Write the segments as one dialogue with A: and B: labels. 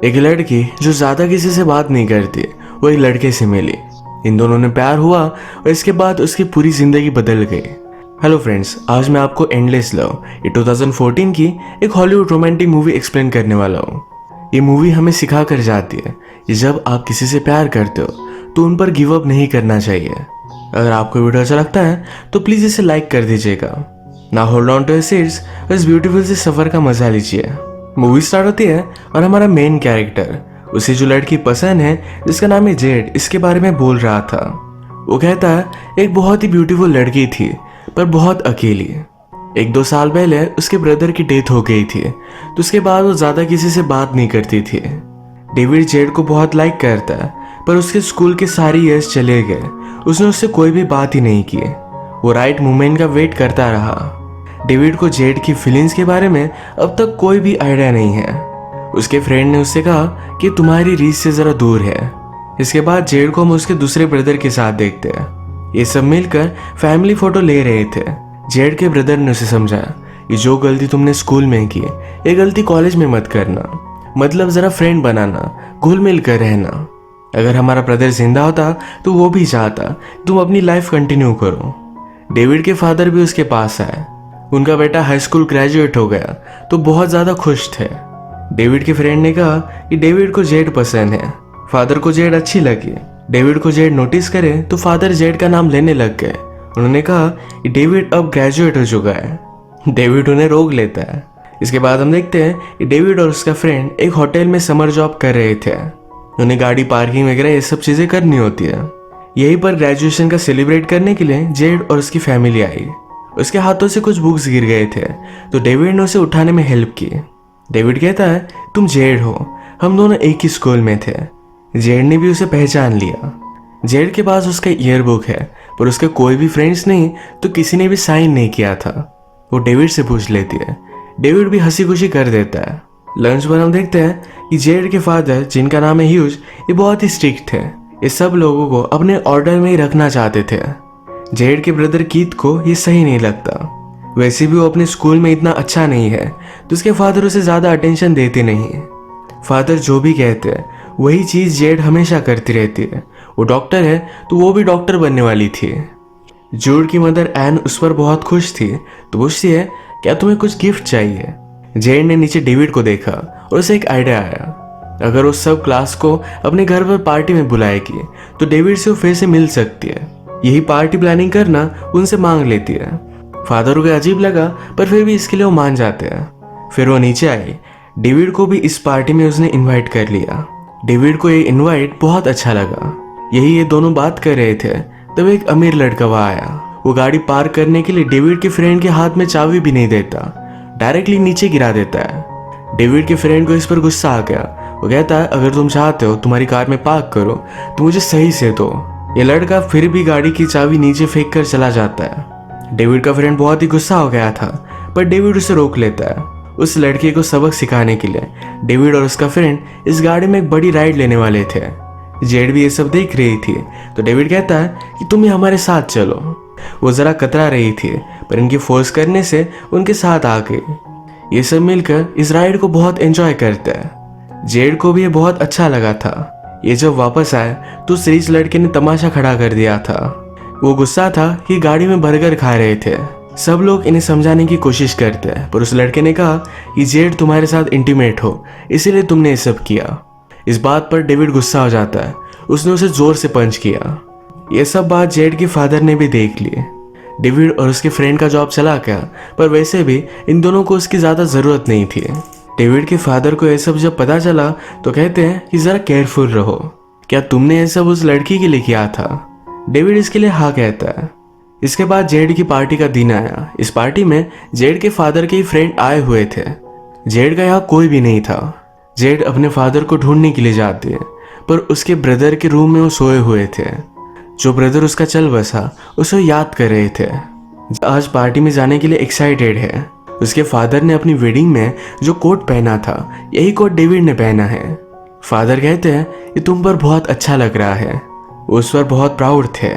A: एक लड़की जो ज्यादा किसी से बात नहीं करती वो एक लड़के से मिली। इन दोनों ने प्यार हुआ और इसके बाद उसकी पूरी जिंदगी बदल गई। हेलो फ्रेंड्स, आज मैं आपको एंडलेस लव ये 2014 की एक हॉलीवुड रोमांटिक मूवी एक्सप्लेन करने वाला हूँ। ये मूवी हमें सिखा कर जाती है कि जब आप किसी से प्यार करते हो तो उन पर गिव अप नहीं करना चाहिए। अगर आपको वीडियो अच्छा लगता है तो प्लीज इसे लाइक कर दीजिएगा। ना hold on to your seats और इस ब्यूटीफुल से सफर का मजा लीजिए। मूवी स्टार्ट होती है और हमारा मेन कैरेक्टर उसे जो लड़की पसंद है जिसका नाम है जेड, इसके बारे में बोल रहा था। वो कहता है एक बहुत ही ब्यूटीफुल लड़की थी पर बहुत अकेली। 1-2 साल पहले उसके ब्रदर की डेथ हो गई थी तो उसके बाद वो ज्यादा किसी से बात नहीं करती थी। डेविड जेड को बहुत लाइक करता है पर उसके स्कूल के सारे ईयर्स चले गए, उसने उससे कोई भी बात ही नहीं की। वो राइट मोमेंट का वेट करता रहा। डेविड को जेड की फीलिंग्स के बारे में अब तक कोई भी आइडिया नहीं है। उसके फ्रेंड ने उससे कहा कि तुम्हारी रीच से जरा दूर है। इसके बाद जेड को हम उसके दूसरे ब्रदर के साथ देखते हैं। ये सब मिलकर फैमिली फोटो ले रहे थे। जेड के ब्रदर ने उसे समझाया कि जो गलती तुमने स्कूल में की ये गलती कॉलेज में मत करना, मतलब जरा फ्रेंड बनाना, घुल मिल कर रहना। अगर हमारा ब्रदर जिंदा होता तो वो भी चाहता तुम अपनी लाइफ कंटिन्यू करो। डेविड के फादर भी उसके पास आए। उनका बेटा हाई स्कूल ग्रेजुएट हो गया तो बहुत ज्यादा खुश थे। डेविड के फ्रेंड ने कहा कि डेविड को जेड पसंद है। फादर को जेड अच्छी लगी। डेविड को जेड नोटिस करे तो फादर जेड का नाम लेने लग गए। उन्होंने कहा कि डेविड अब ग्रेजुएट हो चुका है। डेविड उन्हें रोक लेता है। इसके बाद हम देखते हैं कि डेविड और उसका फ्रेंड एक होटल में समर जॉब कर रहे थे। उन्हें गाड़ी पार्किंग वगैरह ये सब चीजें करनी होती है। यहीं पर ग्रेजुएशन का सेलिब्रेट करने के लिए जेड और उसकी फैमिली आई। उसके हाथों से कुछ बुक्स गिर गए थे तो डेविड ने उसे उठाने में हेल्प की। डेविड कहता है तुम जेड हो, हम दोनों एक ही स्कूल में थे। जेड ने भी उसे पहचान लिया। जेड के पास उसका ईयर बुक है पर उसके कोई भी फ्रेंड्स नहीं तो किसी ने भी साइन नहीं किया था। वो डेविड से पूछ लेती है। डेविड भी हंसी खुशी कर देता है। लंच पर हम देखते हैं कि जेड के फादर, जिनका नाम है ह्यूज, ये बहुत ही स्ट्रिक्ट थे। ये सब लोगों को अपने ऑर्डर में ही रखना चाहते थे। जेड के ब्रदर कीथ को ये सही नहीं लगता। वैसे भी वो अपने स्कूल में इतना अच्छा नहीं है तो उसके फादर उसे ज्यादा अटेंशन देते नहीं। फादर जो भी कहते हैं वही चीज जेड हमेशा करती रहती है। वो डॉक्टर है तो वो भी डॉक्टर बनने वाली थी। जूड की मदर एन उस पर बहुत खुश थी तो पूछती है क्या तुम्हें कुछ गिफ्ट चाहिए। जेड ने नीचे डेविड को देखा और उसे एक आइडिया आया। अगर वो सब क्लास को अपने घर पर पार्टी में बुलाएगी तो डेविड से वो फिर से मिल सकती है। यही पार्टी प्लानिंग करना उनसे मांग लेती है। फादर को अजीब लगा पर फिर भी इसके लिए वो मान जाते हैं। फिर वो नीचे आई। डेविड को भी इस पार्टी में उसने इनवाइट कर लिया। डेविड को ये इनवाइट बहुत अच्छा लगा। यही ये दोनों बात कर रहे थे तब एक अमीर लड़का वहां आया। वो गाड़ी पार्क करने के लिए डेविड के फ्रेंड के हाथ में चाबी भी नहीं देता, डायरेक्टली नीचे गिरा देता है। डेविड के फ्रेंड को इस पर गुस्सा आ गया। वो कहता है अगर तुम चाहते हो तुम्हारी कार में पार्क करो तो मुझे सही से दो। ये लड़का फिर भी गाड़ी की चाबी नीचे फेंक कर चला जाता है। डेविड का फ्रेंड बहुत ही गुस्सा हो गया था पर डेविड उसे रोक लेता है। उस लड़के को सबक सिखाने के लिए डेविड और उसका फ्रेंड इस गाड़ी में एक बड़ी राइड लेने वाले थे। जेड भी ये सब देख रही थी तो डेविड कहता है कि तुम ही हमारे साथ चलो। वो जरा कतरा रही थी पर इनकी फोर्स करने से उनके साथ आ गई। ये सब मिलकर इस राइड को बहुत एंजॉय करते हैं। जेड को भी ये बहुत अच्छा लगा था। ये जब वापस आए तो उस रिच लड़के ने तमाशा खड़ा कर दिया था। वो गुस्सा था कि गाड़ी में बर्गर खा रहे थे। सब लोग इन्हें समझाने की कोशिश करते हैं पर उस लड़के ने कहा कि जेड तुम्हारे साथ इंटीमेट हो इसीलिए तुमने ये सब किया। इस बात पर डेविड गुस्सा हो जाता है। उसने उसे जोर से पंच किया। ये सब बात जेड के फादर ने भी देख ली। डेविड और उसके फ्रेंड का जॉब चला गया पर वैसे भी इन दोनों को उसकी ज्यादा जरूरत नहीं थी। डेविड के फादर को यह सब जब पता चला तो कहते हैं कि जरा केयरफुल रहो। क्या तुमने यह सब उस लड़की के लिए किया था? डेविड इसके लिए हाँ कहता है। इसके बाद जेड की पार्टी का दिन आया। इस पार्टी में जेड के फादर के फ्रेंड आए हुए थे। जेड का यहाँ कोई भी नहीं था। जेड अपने फादर को ढूंढने के लिए जाती है पर उसके ब्रदर के रूम में वो सोए हुए थे। जो ब्रदर उसका चल बसा उसे याद कर रहे थे। आज पार्टी में जाने के लिए एक्साइटेड है। उसके फादर ने अपनी वेडिंग में जो कोट पहना था यही कोट डेविड ने पहना है। फादर कहते हैं ये तुम पर बहुत अच्छा लग रहा है। वो उस पर बहुत प्राउड थे।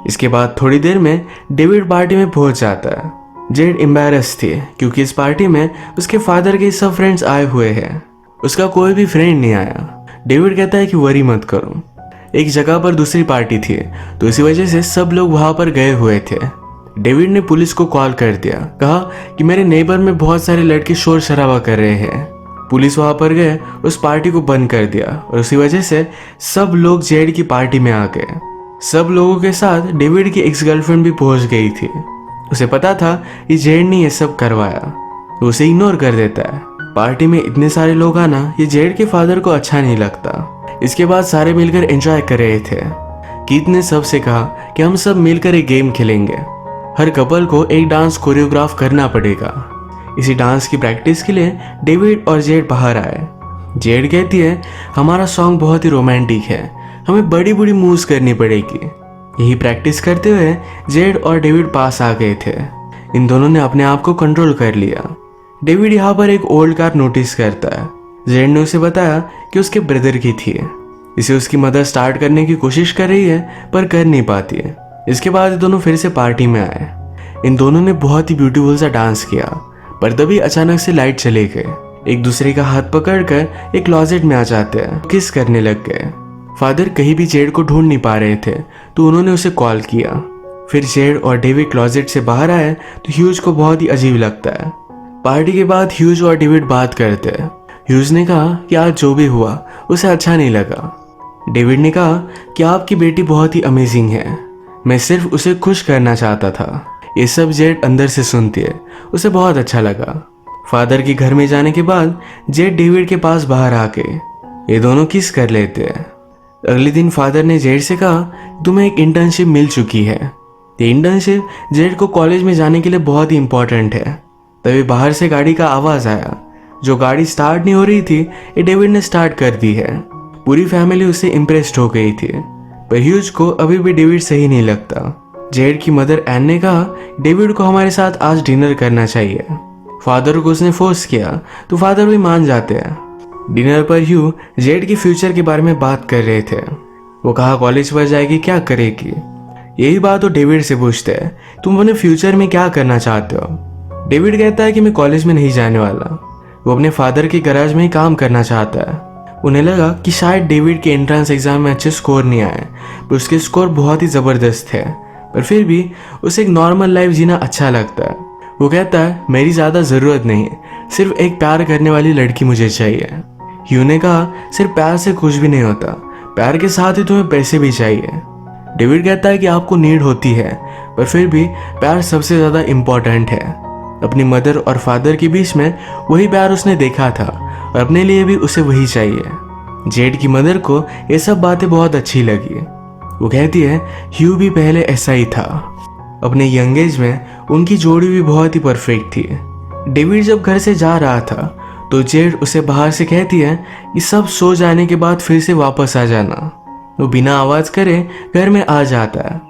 A: इसके बाद थोड़ी देर में डेविड पार्टी में पहुंच जाता है। जेड एम्बैरस थी क्योंकि इस पार्टी में उसके फादर के सब फ्रेंड्स आए हुए हैं। उसका कोई भी फ्रेंड नहीं आया। डेविड कहता है कि वरी मत करो, एक जगह पर दूसरी पार्टी थी तो इसी वजह से सब लोग वहां पर गए हुए थे। डेविड ने पुलिस को कॉल कर दिया, कहा कि मेरे नेबर में बहुत सारे लड़के शोर शराबा कर रहे हैं। पुलिस वहां पर गए, उस पार्टी को बंद कर दिया और उसी वजह से सब लोग जेड की पार्टी में आ गए। सब लोगों के साथ डेविड की एक्स गर्लफ्रेंड भी पहुंच गई थी। उसे पता था कि जेड ने यह सब करवाया तो उसे इग्नोर कर देता है। पार्टी में इतने सारे लोग आना ये जेड के फादर को अच्छा नहीं लगता। इसके बाद सारे मिलकर एंजॉय कर रहे थे। कीथ ने सबसे कहा कि हम सब मिलकर एक गेम खेलेंगे, हर कपल को एक डांस कोरियोग्राफ करना पड़ेगा। इसी डांस की प्रैक्टिस के लिए डेविड और जेड बाहर आए। जेड कहती है हमारा सॉन्ग बहुत ही रोमांटिक है, हमें बड़ी बड़ी मूव्स करनी पड़ेगी। यही प्रैक्टिस करते हुए जेड और डेविड पास आ गए थे। इन दोनों ने अपने आप को कंट्रोल कर लिया। डेविड यहाँ पर एक ओल्ड कार नोटिस करता है। जेड ने उसे बताया कि उसके ब्रदर की थी। इसे उसकी मदर स्टार्ट करने की कोशिश कर रही है पर कर नहीं पाती है। इसके बाद ये दोनों फिर से पार्टी में आए। इन दोनों ने बहुत ही ब्यूटीफुल सा डांस किया पर तभी अचानक से लाइट चले गए। एक दूसरे का हाथ पकड़कर एक क्लोजेट में आ जाते हैं, किस करने लग गए। फादर कहीं भी जेड को ढूंढ नहीं पा रहे थे तो उन्होंने उसे कॉल किया। फिर जेड और डेविड क्लोजेट से बाहर आए तो ह्यूज को बहुत ही अजीब लगता है। पार्टी के बाद ह्यूज और डेविड बात करते हैं। ह्यूज ने कहा कि आज जो भी हुआ उसे अच्छा नहीं लगा। डेविड ने कहा कि आपकी बेटी बहुत ही अमेजिंग है, मैं सिर्फ उसे खुश करना चाहता था। ये सब जेड अंदर से सुनती है, उसे बहुत अच्छा लगा। फादर के घर में जाने के बाद जेड डेविड के पास बाहर आके ये दोनों किस कर लेते हैं। अगले दिन फादर ने जेड से कहा तुम्हें एक इंटर्नशिप मिल चुकी है। ये इंटर्नशिप जेड को कॉलेज में जाने के लिए बहुत ही इंपॉर्टेंट है। तभी बाहर से गाड़ी का आवाज आया। जो गाड़ी स्टार्ट नहीं हो रही थी ये डेविड ने स्टार्ट कर दी है। पूरी फैमिली उससे इम्प्रेस्ड हो गई थी पर ह्यूज को अभी भी डेविड सही नहीं लगता। जेड की मदर एन ने कहा डेविड को हमारे साथ आज डिनर करना चाहिए। फादर को उसने फोर्स किया तो फादर भी मान जाते हैं। डिनर पर ह्यू जेड के फ्यूचर के बारे में बात कर रहे थे। वो कहा कॉलेज पर जाएगी, क्या करेगी। यही बात वो डेविड से पूछते हैं तुम अपने फ्यूचर में क्या करना चाहते हो। डेविड कहता है कि मैं कॉलेज में नहीं जाने वाला। वो अपने फादर के गैराज में ही काम करना चाहता है। उन्हें लगा कि शायद डेविड के एंट्रेंस एग्जाम में अच्छे स्कोर नहीं आए पर उसके स्कोर बहुत ही ज़बरदस्त थे, पर फिर भी उसे एक नॉर्मल लाइफ जीना अच्छा लगता है। वो कहता है मेरी ज़्यादा ज़रूरत नहीं है, सिर्फ एक प्यार करने वाली लड़की मुझे चाहिए। ह्यू ने कहा सिर्फ प्यार से कुछ भी नहीं होता, प्यार के साथ ही तुम्हें पैसे भी चाहिए। डेविड कहता है कि आपको नीड होती है पर फिर भी प्यार सबसे ज़्यादा इम्पोर्टेंट है। अपनी मदर और फादर के बीच में वही प्यार उसने देखा था और अपने लिए भी उसे वही चाहिए। जेड की मदर को ये सब बातें बहुत अच्छी लगी। वो कहती है ह्यू भी पहले ऐसा ही था। अपने यंग एज में उनकी जोड़ी भी बहुत ही परफेक्ट थी। डेविड जब घर से जा रहा था तो जेड उसे बाहर से कहती है कि सब सो जाने के बाद फिर से वापस आ जाना। वो बिना आवाज करे घर में आ जाता है।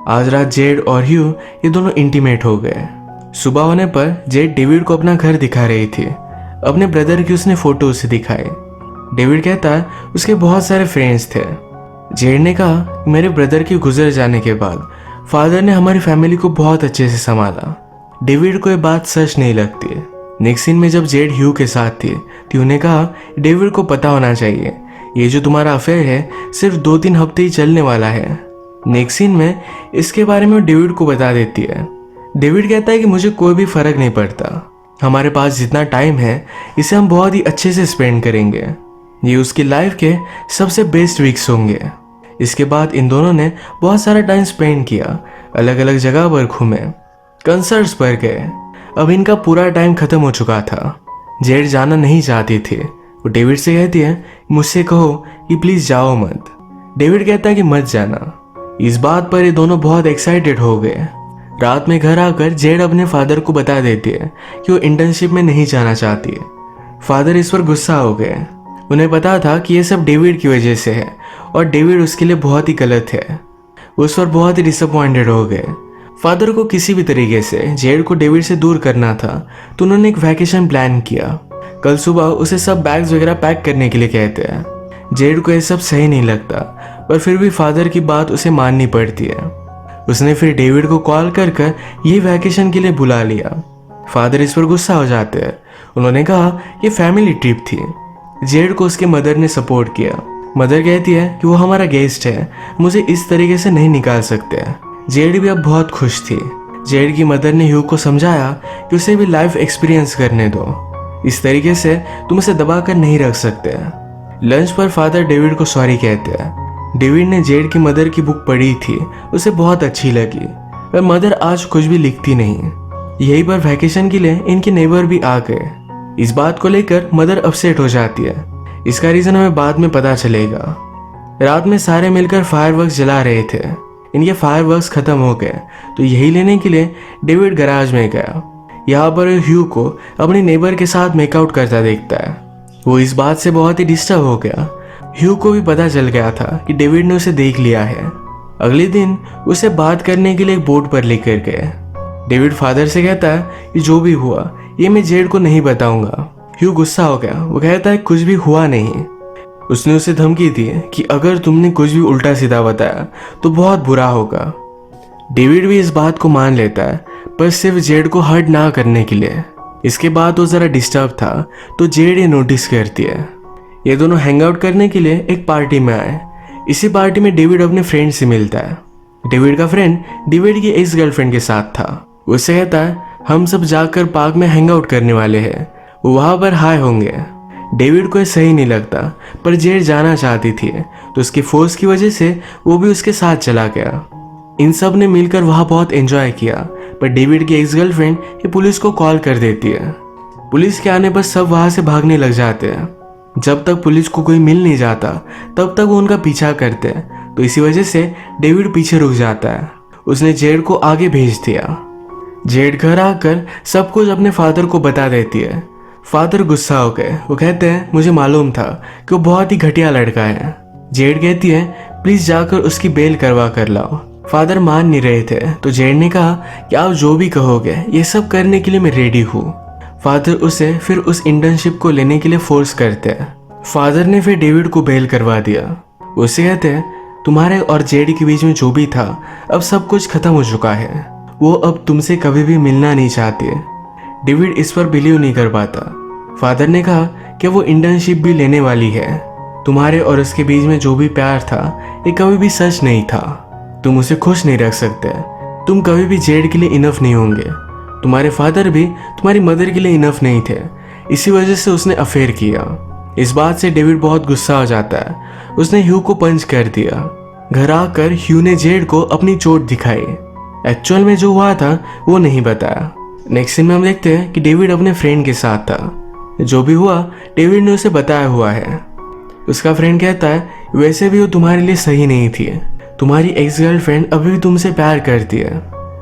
A: आज रात जेड और ह्यू ये दोनों इंटीमेट हो गए। सुबह होने पर जेड डेविड को अपना घर दिखा रही थी। अपने ब्रदर की उसने फोटो उसे दिखाई। डेविड कहता है उसके बहुत सारे फ्रेंड्स थे। जेड ने कहा मेरे ब्रदर के गुजर जाने के बाद फादर ने हमारी फैमिली को बहुत अच्छे से संभाला। डेविड को ये बात सच नहीं लगती। नेक्स्ट सीन में जब जेड ह्यू के साथ थी तो उन्हें कहा डेविड को पता होना चाहिए ये जो तुम्हारा अफेयर है सिर्फ 2-3 हफ्ते ही चलने वाला है। नेक्स्ट सीन में इसके बारे में डेविड को बता देती है। डेविड कहता है कि मुझे कोई भी फर्क नहीं पड़ता, हमारे पास जितना टाइम है इसे हम बहुत ही अच्छे से स्पेंड करेंगे। ये उसकी लाइफ के सबसे बेस्ट वीक्स होंगे। इसके बाद इन दोनों ने बहुत सारा टाइम स्पेंड किया, अलग अलग जगह पर घूमे, कंसर्ट्स पर गए। अब इनका पूरा टाइम खत्म हो चुका था। जेड जाना नहीं चाहती थी। वो डेविड से कहती है मुझसे कहो कि प्लीज जाओ मत। डेविड कहता है कि मत जाना। इस बात पर ये दोनों बहुत एक्साइटेड हो गए। रात में घर आकर जेड अपने फादर को बता देती है कि वो इंटर्नशिप में नहीं जाना चाहती है। फादर इस पर गुस्सा हो गए। उन्हें पता था कि ये सब डेविड की वजह से है और डेविड उसके लिए बहुत ही गलत है। वो उस पर बहुत ही डिसअपॉइंटेड हो गए। फादर को किसी भी तरीके से जेड को डेविड से दूर करना था तो उन्होंने एक वैकेशन प्लान किया। कल सुबह उसे सब बैग्स वगैरह पैक करने के लिए कहते हैं। जेड को ये सब सही नहीं लगता पर फिर भी फादर की बात उसे माननी पड़ती है। उसने फिर डेविड को कॉल कर ये वैकेशन के लिए बुला लिया। फादर इस पर गुस्सा हो जाते हैं। उन्होंने कहा ये फैमिली ट्रिप थी, जेड को उसके मदर ने सपोर्ट किया। मदर कहती है कि वो हमारा गेस्ट है, मुझे इस तरीके से नहीं निकाल सकते। जेड भी अब बहुत खुश थी। जेड की मदर ने ह्यू को समझाया कि उसे भी लाइफ एक्सपीरियंस करने दो, इस तरीके से तुम उसे दबा कर नहीं रख सकते। लंच पर फादर डेविड को सॉरी कहते हैं। डेविड ने जेड की मदर की बुक पढ़ी थी, उसे बहुत अच्छी लगी। पर मदर आज कुछ भी लिखती नहीं। यहीं पर वैकेशन के लिए इनके नेबर भी आ गए। इस बात को लेकर मदर अपसेट हो जाती है। इसका रीजन हमें बाद में पता चलेगा। रात में सारे मिलकर फायरवर्क्स जला रहे थे। इनके फायरवर्क्स खत्म हो गए तो यही लेने के लिए डेविड गैराज में गया। यहाँ पर ह्यू को अपने नेबर के साथ मेकआउट करता देखता है। वो इस बात से बहुत ही डिस्टर्ब हो गया। ह्यू को भी पता चल गया था कि डेविड ने उसे देख लिया है। अगले दिन उसे बात करने के लिए एक बोर्ड पर लेकर गए। डेविड फादर से कहता है कि जो भी हुआ ये मैं जेड को नहीं बताऊंगा। ह्यू गुस्सा हो गया। वो कहता है कुछ भी हुआ नहीं। उसने उसे धमकी दी कि अगर तुमने कुछ भी उल्टा सीधा बताया तो बहुत बुरा होगा। डेविड भी इस बात को मान लेता है, पर सिर्फ जेड को हर्ट ना करने के लिए। इसके बाद वो जरा डिस्टर्ब था तो जेड ये नोटिस करती है। ये दोनों हैंग आउट करने के लिए एक पार्टी में आए। इसी पार्टी में डेविड अपने फ्रेंड से मिलता है। डेविड का फ्रेंड डेविड की एक्स गर्लफ्रेंड के साथ था। उससे कहता है हम सब जाकर पार्क में हैंग आउट करने वाले हैं, वहां पर हाय होंगे। डेविड को ये सही नहीं लगता, पर जेड जाना चाहती थी तो उसकी फोर्स की वजह से वो भी उसके साथ चला गया। इन सब ने मिलकर वहां बहुत एंजॉय किया, पर डेविड की एक्स गर्लफ्रेंड ये पुलिस को कॉल कर देती है। पुलिस के आने पर सब वहां से भागने लग जाते हैं। जब तक पुलिस को कोई मिल नहीं जाता तब तक वो उनका पीछा करते हैं, तो इसी वजह से डेविड पीछे रुक जाता है। उसने जेड को आगे भेज दिया। जेड घर आकर सब कुछ अपने फादर को बता देती है। फादर गुस्सा हो गए। वो कहते हैं मुझे मालूम था कि वो बहुत ही घटिया लड़का है। जेड कहती है प्लीज जाकर उसकी बेल करवा कर लाओ। फादर मान नहीं रहे थे तो जेड ने कहा कि आप जो भी कहोगे ये सब करने के लिए मैं रेडी हूँ। फादर उसे फिर उस इंटर्नशिप को लेने के लिए फोर्स करते हैं। फादर ने फिर डेविड को बेल करवा दिया। उससे कहते हैं तुम्हारे और जेड के बीच में जो भी था अब सब कुछ खत्म हो चुका है, वो अब तुमसे कभी भी मिलना नहीं चाहती। डेविड इस पर बिलीव नहीं कर पाता। फादर ने कहा कि वो इंटर्नशिप भी लेने वाली है। तुम्हारे और उसके बीच में जो भी प्यार था ये कभी भी सच नहीं था। तुम उसे खुश नहीं रख सकते। तुम कभी भी जेड के लिए इनफ नहीं होंगे। तुम्हारे फादर भी तुम्हारी मदर के लिए इनफ नहीं थे, इसी वजह से उसने अफेयर किया। इस बात से डेविड बहुत गुस्सा हो जाता है। उसने ह्यू को पंच कर दिया। घर आकर ह्यू ने जेड को अपनी चोट दिखाई। एक्चुअल में जो हुआ था वो नहीं बताया। नेक्स्ट सीन में हम देखते हैं कि डेविड अपने फ्रेंड के साथ था। जो भी हुआ डेविड ने उसे बताया हुआ है। उसका फ्रेंड कहता है वैसे भी वो तुम्हारे लिए सही नहीं थी। तुम्हारी एक्स गर्लफ्रेंड अभी भी तुमसे प्यार करती है।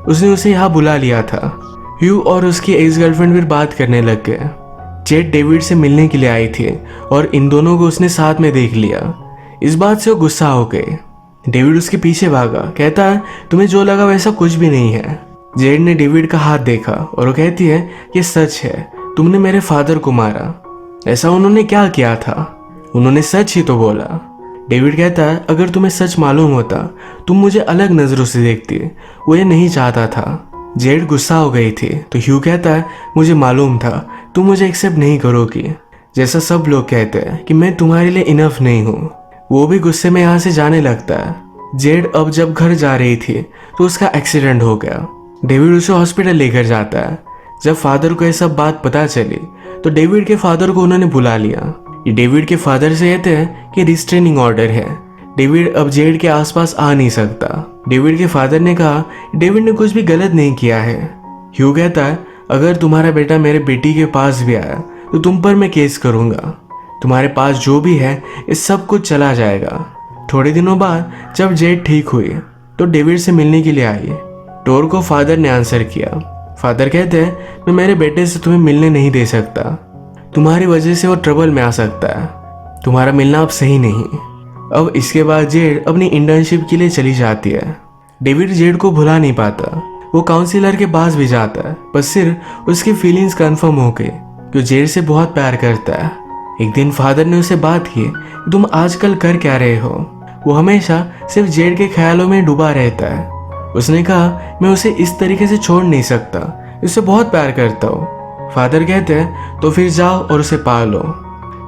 A: उसने उसे यहाँ बुला लिया था। ह्यू और उसकी एक्स गर्लफ्रेंड फिर बात करने लग गए। जेड डेविड से मिलने के लिए आई थी और इन दोनों को उसने साथ में देख लिया। इस बात से वो गुस्सा हो गई। डेविड उसके पीछे भागा। कहता है तुम्हें जो लगा वैसा कुछ भी नहीं है। जेड ने डेविड का हाथ देखा और वो कहती है ये सच है, तुमने मेरे फादर को मारा। ऐसा उन्होंने क्या किया था? उन्होंने सच ही तो बोला। डेविड कहता है अगर तुम्हें सच मालूम होता तुम मुझे अलग नजरों से देखती। वो ये नहीं चाहता था। जेड गुस्सा हो गई थी तो ह्यू कहता है मुझे मालूम था तुम मुझे एक्सेप्ट नहीं करोगी, जैसा सब लोग कहते हैं कि मैं तुम्हारे लिए इनफ नहीं हूँ। वो भी गुस्से में यहाँ से जाने लगता है। जेड अब जब घर जा रही थी तो उसका एक्सीडेंट हो गया। डेविड उसे हॉस्पिटल लेकर जाता है। जब फादर को यह सब बात पता चली तो डेविड के फादर को उन्होंने बुला लिया। ये डेविड के फादर से कहते हैं कि रिस्ट्रेनिंग ऑर्डर है, डेविड अब जेड के आसपास आ नहीं सकता। डेविड के फादर ने कहा डेविड ने कुछ भी गलत नहीं किया है। ह्यू कहता है अगर तुम्हारा बेटा मेरे बेटी के पास भी आया तो तुम पर मैं केस करूंगा। तुम्हारे पास जो भी है इस सब कुछ चला जाएगा। थोड़े दिनों बाद जब जेड ठीक हुई तो डेविड से मिलने के लिए आई। डोर को फादर ने आंसर किया। फादर कहते हैं मैं मेरे बेटे से तुम्हें मिलने नहीं दे सकता, तुम्हारी वजह से वो ट्रबल में आ सकता है। तुम्हारा मिलना अब सही नहीं। अब इसके बाद जेड अपनी इंटर्नशिप के लिए चली जाती है। डेविड जेड को भुला नहीं पाता। वो काउंसिलर के पास भी जाता है, पर सिर्फ उसकी फीलिंग्स कंफर्म हो गई कि जेड से बहुत प्यार करता है। एक दिन फादर ने उसे बात की तुम आजकल कर क्या रहे हो। वो हमेशा सिर्फ जेड के ख्यालों में डूबा रहता है। उसने कहा मैं उसे इस तरीके से छोड़ नहीं सकता, इससे बहुत प्यार करता हूँ। फादर कहते हैं तो फिर जाओ और उसे पा लो।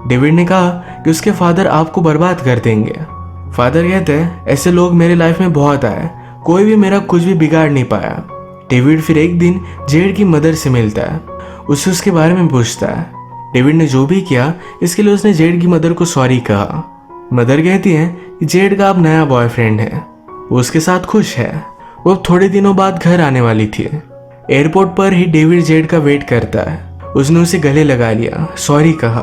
A: डेविड ने कहा कि उसके फादर आपको बर्बाद कर देंगे। फादर कहते हैं ऐसे लोग मेरे लाइफ में बहुत आए, कोई भी मेरा कुछ भी बिगाड़ नहीं पाया। डेविड फिर एक दिन जेड की मदर से मिलता है, उससे उसके बारे में पूछता है। डेविड ने जो भी किया इसके लिए उसने जेड की मदर को सॉरी कहा। मदर कहती है कि जेड का अब नया बॉयफ्रेंड है, वो उसके साथ खुश है। वो थोड़े दिनों बाद घर आने वाली थी। एयरपोर्ट पर ही डेविड जेड का वेट करता है। उसने उसे गले लगा लिया, सॉरी कहा।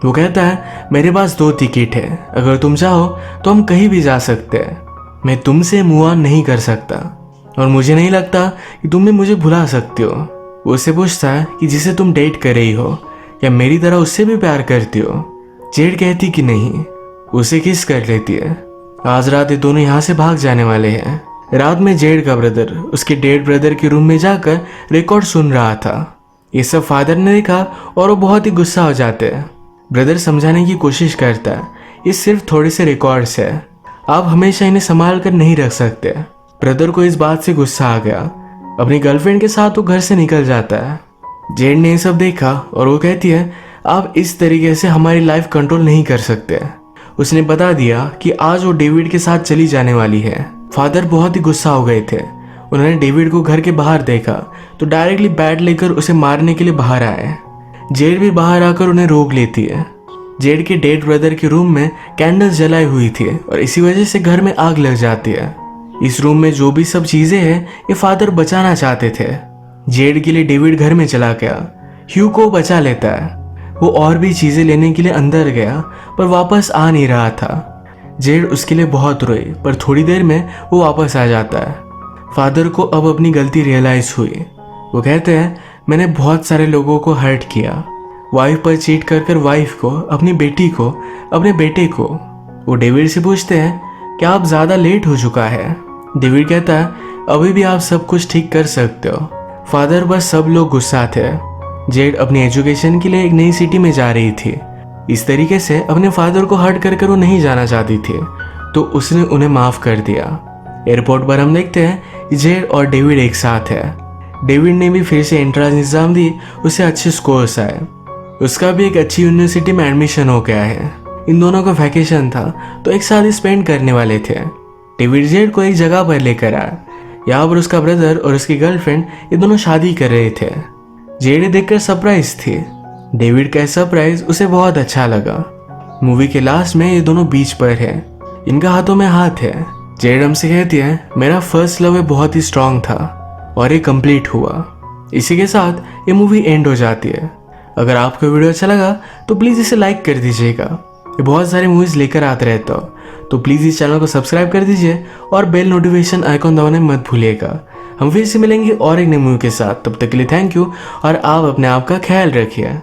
A: वो कहता है मेरे पास 2 टिकट है, अगर तुम चाहो तो हम कहीं भी जा सकते हैं। मैं तुमसे मूव ऑन नहीं कर सकता और मुझे नहीं लगता कि तुम भी मुझे भुला सकती हो। वो उससे पूछता है कि जिसे तुम डेट कर रही हो या मेरी तरह उससे भी प्यार करती हो। जेड कहती कि नहीं, उसे किस कर लेती है। आज रात ये दोनों यहाँ से भाग जाने वाले हैं। रात में जेड का ब्रदर उसके डेड ब्रदर के रूम में जाकर रिकॉर्ड सुन रहा था। ये सब फादर ने देखा और वो बहुत ही गुस्सा हो जाते हैं। ब्रदर समझाने की कोशिश करता है, ये सिर्फ थोड़े से रिकॉर्ड्स है, आप हमेशा इन्हें संभाल कर नहीं रख सकते। ब्रदर को इस बात से गुस्सा आ गया। अपनी गर्लफ्रेंड के साथ वो घर से निकल जाता है। जेड ने ये सब देखा और वो कहती है आप इस तरीके से हमारी लाइफ कंट्रोल नहीं कर सकते। उसने बता दिया कि आज वो डेविड के साथ चली जाने वाली है। फादर बहुत ही गुस्सा हो गए थे। उन्होंने डेविड को घर के बाहर देखा तो डायरेक्टली बैट लेकर उसे मारने के लिए बाहर आए। जेड भी बाहर आकर उन्हें रोक लेती है। जेड के डेड ब्रदर के रूम में कैंडल्स जलाई हुई थी और इसी वजह से घर में आग लग जाती है। इस रूम में जो भी सब चीजें हैं ये फादर बचाना चाहते थे। जेड के लिए डेविड घर में चला गया, ह्यू को बचा लेता है। वो और भी चीजें लेने के लिए अंदर गया पर वापस आ नहीं रहा था। जेड उसके लिए बहुत रोई पर थोड़ी देर में वो वापस आ जाता है। फादर को अब अपनी गलती रियलाइज हुई। वो कहते हैं मैंने बहुत सारे लोगों को हर्ट किया, वाइफ पर चीट कर वाइफ को, अपनी बेटी को, अपने बेटे को। वो डेविड से पूछते हैं क्या आप ज़्यादा लेट हो चुका है। डेविड कहता है अभी भी आप सब कुछ ठीक कर सकते हो। फादर बस सब लोग गुस्सा थे। जेड अपनी एजुकेशन के लिए एक नई सिटी में जा रही थी। इस तरीके से अपने फादर को हर्ट कर वो नहीं जाना चाहती थी, तो उसने उन्हें माफ़ कर दिया। एयरपोर्ट पर हम देखते हैं जेड और डेविड एक साथ है। डेविड ने भी फिर से एंट्रेंस एग्जाम दी, उसे अच्छे स्कोर्स आए। उसका भी एक अच्छी यूनिवर्सिटी में एडमिशन हो गया है। इन दोनों का वैकेशन था तो एक साथ स्पेंड करने वाले थे। डेविड जेड को एक जगह पर लेकर आया। यहाँ पर उसका ब्रदर और उसकी गर्लफ्रेंड ये दोनों शादी कर रहे थे। जेड देखकर सरप्राइज थी। डेविड का सरप्राइज उसे बहुत अच्छा लगा। मूवी के लास्ट में ये दोनों बीच पर है, इनका हाथों में हाथ है। जेड हमसे कहती है मेरा फर्स्ट लव बहुत ही स्ट्रांग था और ये कंप्लीट हुआ। इसी के साथ ये मूवी एंड हो जाती है। अगर आपको वीडियो अच्छा लगा तो प्लीज़ इसे लाइक कर दीजिएगा। ये बहुत सारी मूवीज़ लेकर आते रहता हो, तो प्लीज़ इस चैनल को सब्सक्राइब कर दीजिए और बेल नोटिफिकेशन आइकॉन दबाना मत भूलिएगा। हम फिर से मिलेंगे और एक नई मूवी के साथ। तब तक के लिए थैंक यू और आप अपने आप का ख्याल रखिए।